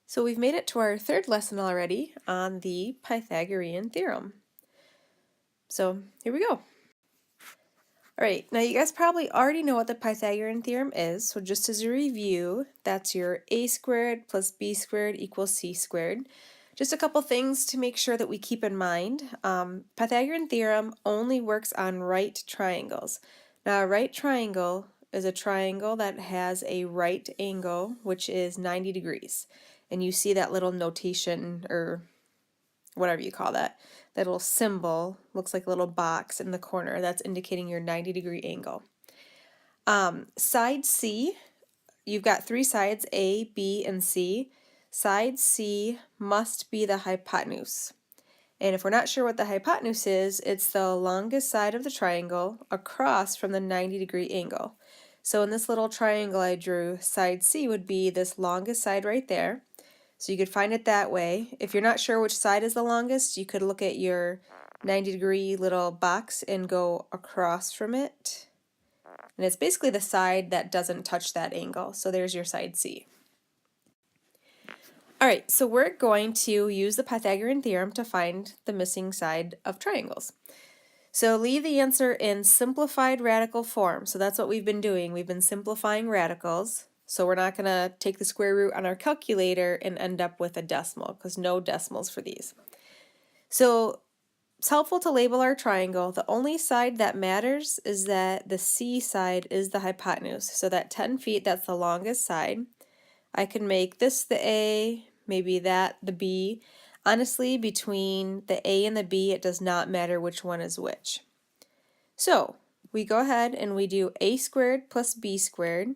So we've made it to our third lesson already on the Pythagorean Theorem. So here we go. Alright, now you guys probably already know what the Pythagorean Theorem is, so just as a review, that's your a squared plus b squared equals c squared. Just a couple things to make sure that we keep in mind. Pythagorean Theorem only works on right triangles. Now a right triangle is a triangle that has a right angle, which is 90 degrees. And you see that little notation, or whatever you call that little symbol, looks like a little box in the corner, that's indicating your 90-degree angle. Side C, you've got three sides, A, B, and C. Side C must be the hypotenuse. And if we're not sure what the hypotenuse is, it's the longest side of the triangle across from the 90-degree angle. So in this little triangle I drew, side C would be this longest side right there. So you could find it that way. If you're not sure which side is the longest, you could look at your 90-degree little box and go across from it. And it's basically the side that doesn't touch that angle. So there's your side C. Alright, so we're going to use the Pythagorean theorem to find the missing side of triangles. So leave the answer in simplified radical form. So that's what we've been doing. We've been simplifying radicals. So we're not going to take the square root on our calculator and end up with a decimal, because no decimals for these. So it's helpful to label our triangle. The only side that matters is that the C side is the hypotenuse. So that 10 feet, that's the longest side. I can make this the A, maybe that the B. Honestly, between the A and the B, it does not matter which one is which. So we go ahead and we do a squared plus b squared.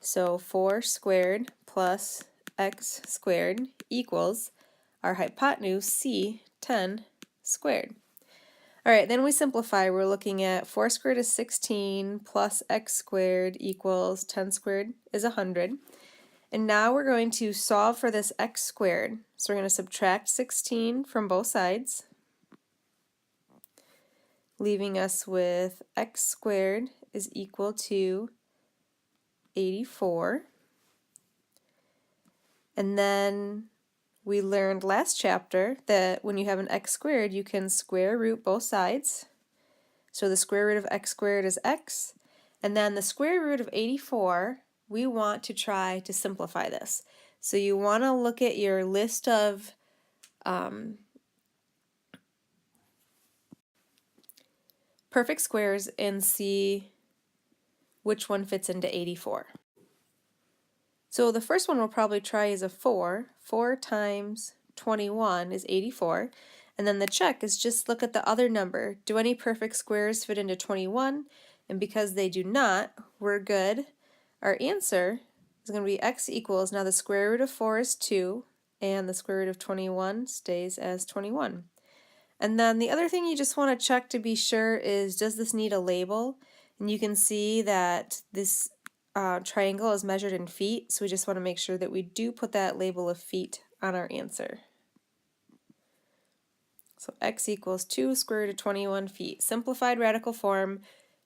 So 4 squared plus x squared equals our hypotenuse C, 10 squared. Alright, then we simplify. We're looking at 4 squared is 16 plus x squared equals 10 squared is 100. And now we're going to solve for this x squared. So we're going to subtract 16 from both sides, leaving us with x squared is equal to 84. And then we learned last chapter that when you have an x squared, you can square root both sides. So the square root of x squared is x. And then the square root of 84, we want to try to simplify this. So you want to look at your list of perfect squares and see which one fits into 84. So the first one we'll probably try is a 4. 4 times 21 is 84. And then the check is just look at the other number. Do any perfect squares fit into 21? And because they do not, we're good. Our answer is going to be x equals, now the square root of 4 is 2, and the square root of 21 stays as 21. And then the other thing you just want to check to be sure is, does this need a label? And you can see that this triangle is measured in feet, so we just want to make sure that we do put that label of feet on our answer. So x equals 2 square root of 21 feet. Simplified radical form,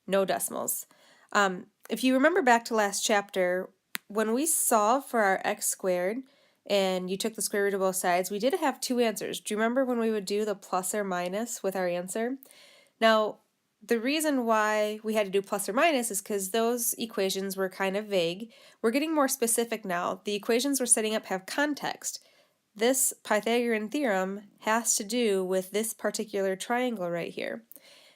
no decimals. If you remember back to last chapter, when we solved for our x squared and you took the square root of both sides, we did have two answers. Do you remember when we would do the plus or minus with our answer? Now, the reason why we had to do plus or minus is because those equations were kind of vague. We're getting more specific now. The equations we're setting up have context. This Pythagorean theorem has to do with this particular triangle right here.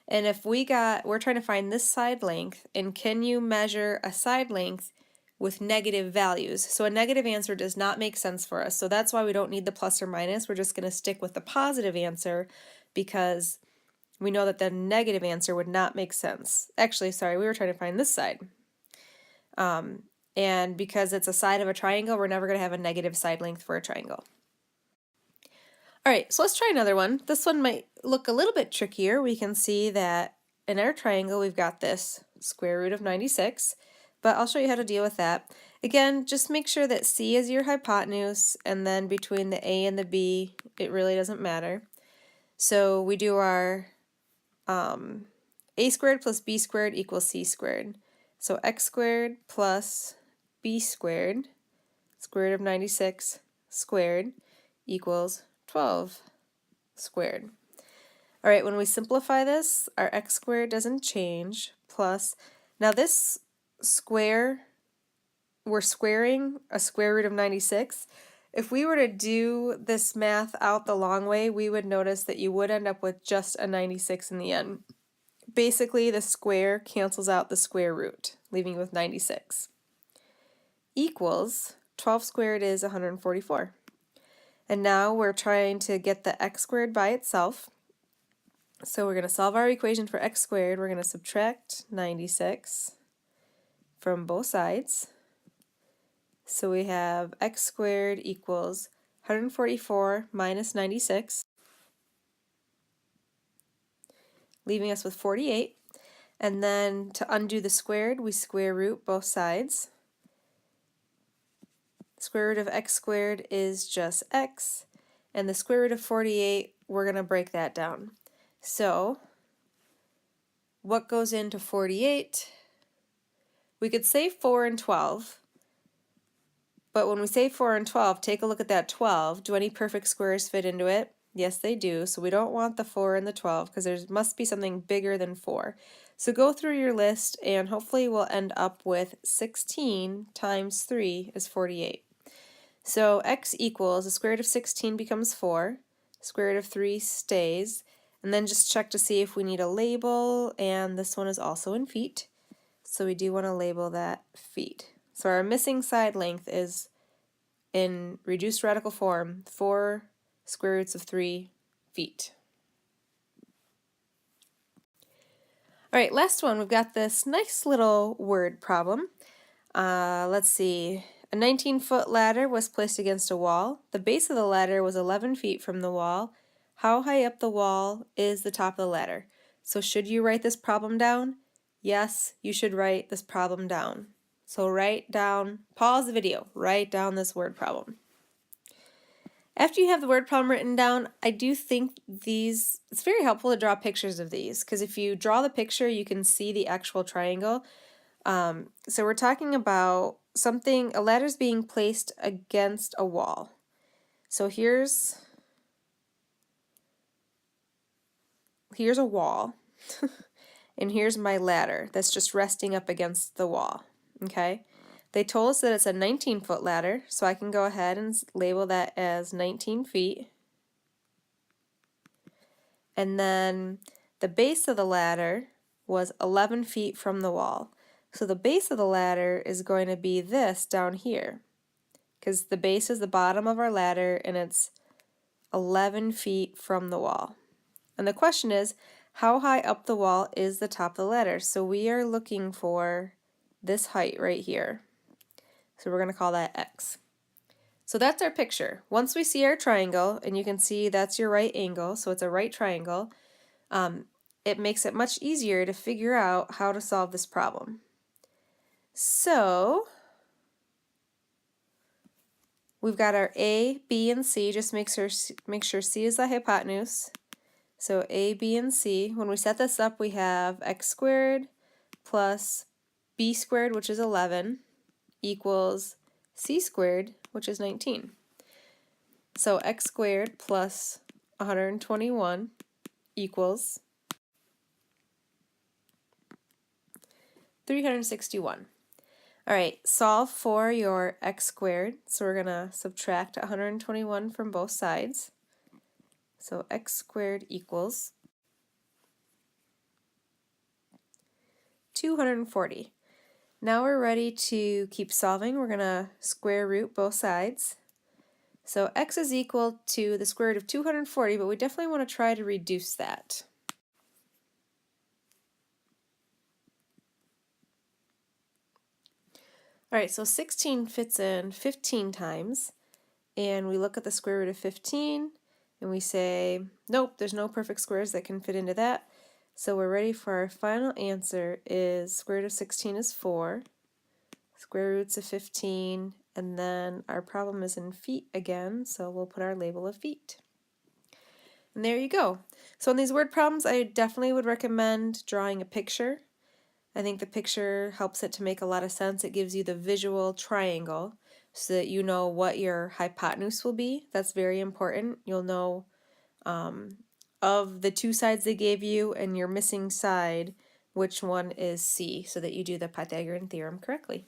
And if we're trying to find this side length, and can you measure a side length with negative values? So a negative answer does not make sense for us. So that's why we don't need the plus or minus. We're just going to stick with the positive answer because we know that the negative answer would not make sense. Actually, sorry, we were trying to find this side. And because it's a side of a triangle, we're never going to have a negative side length for a triangle. Alright, so let's try another one. This one might look a little bit trickier. We can see that in our triangle we've got this square root of 96, but I'll show you how to deal with that. Again, just make sure that C is your hypotenuse, and then between the A and the B, it really doesn't matter. So we do our a squared plus b squared equals c squared. So x squared plus b squared, square root of 96, squared equals 12 squared. All right, when we simplify this, our x squared doesn't change, plus, now this square, we're squaring a square root of 96. If we were to do this math out the long way, we would notice that you would end up with just a 96 in the end. Basically, the square cancels out the square root, leaving you with 96. Equals 12 squared is 144. And now we're trying to get the x squared by itself. So we're going to solve our equation for x squared. We're going to subtract 96 from both sides. So we have x squared equals 144 minus 96, leaving us with 48. And then to undo the squared, we square root both sides. Square root of x squared is just x, and the square root of 48, we're going to break that down. So what goes into 48? We could say 4 and 12, but when we say 4 and 12, take a look at that 12. Do any perfect squares fit into it? Yes, they do. So we don't want the 4 and the 12 because there must be something bigger than 4. So go through your list and hopefully we'll end up with 16 times 3 is 48. So x equals, the square root of 16 becomes 4, square root of 3 stays, and then just check to see if we need a label, and this one is also in feet. So we do want to label that feet. So our missing side length is in reduced radical form, 4 square roots of 3 feet. All right, last one, we've got this nice little word problem. Let's see. A 19-foot ladder was placed against a wall. The base of the ladder was 11 feet from the wall. How high up the wall is the top of the ladder? So should you write this problem down? Yes, you should write this problem down. So write down, pause the video, write down this word problem. After you have the word problem written down, I do think it's very helpful to draw pictures of these, because if you draw the picture, you can see the actual triangle. So we're talking about a ladder's being placed against a wall. So here's a wall, and here's my ladder that's just resting up against the wall, okay? They told us that it's a 19-foot ladder, so I can go ahead and label that as 19 feet. And then the base of the ladder was 11 feet from the wall. So the base of the ladder is going to be this down here, because the base is the bottom of our ladder and it's 11 feet from the wall. And the question is, how high up the wall is the top of the ladder? So we are looking for this height right here. So we're going to call that x. So that's our picture. Once we see our triangle, and you can see that's your right angle, so it's a right triangle, it makes it much easier to figure out how to solve this problem. So we've got our A, B, and C. Just make sure C is the hypotenuse. So A, B, and C. When we set this up, we have x squared plus b squared, which is 11, equals c squared, which is 19. So x squared plus 121 equals 361. All right, solve for your x squared. So we're going to subtract 121 from both sides. So x squared equals 240. Now we're ready to keep solving. We're going to square root both sides. So x is equal to the square root of 240, but we definitely want to try to reduce that. All right, so 16 fits in 15 times, and we look at the square root of 15, and we say, nope, there's no perfect squares that can fit into that. So we're ready for our final answer is square root of 16 is 4, square roots of 15, and then our problem is in feet again, so we'll put our label of feet. And there you go. So in these word problems, I definitely would recommend drawing a picture. I think the picture helps it to make a lot of sense. It gives you the visual triangle, so that you know what your hypotenuse will be. That's very important. You'll know of the two sides they gave you and your missing side, which one is C, so that you do the Pythagorean theorem correctly.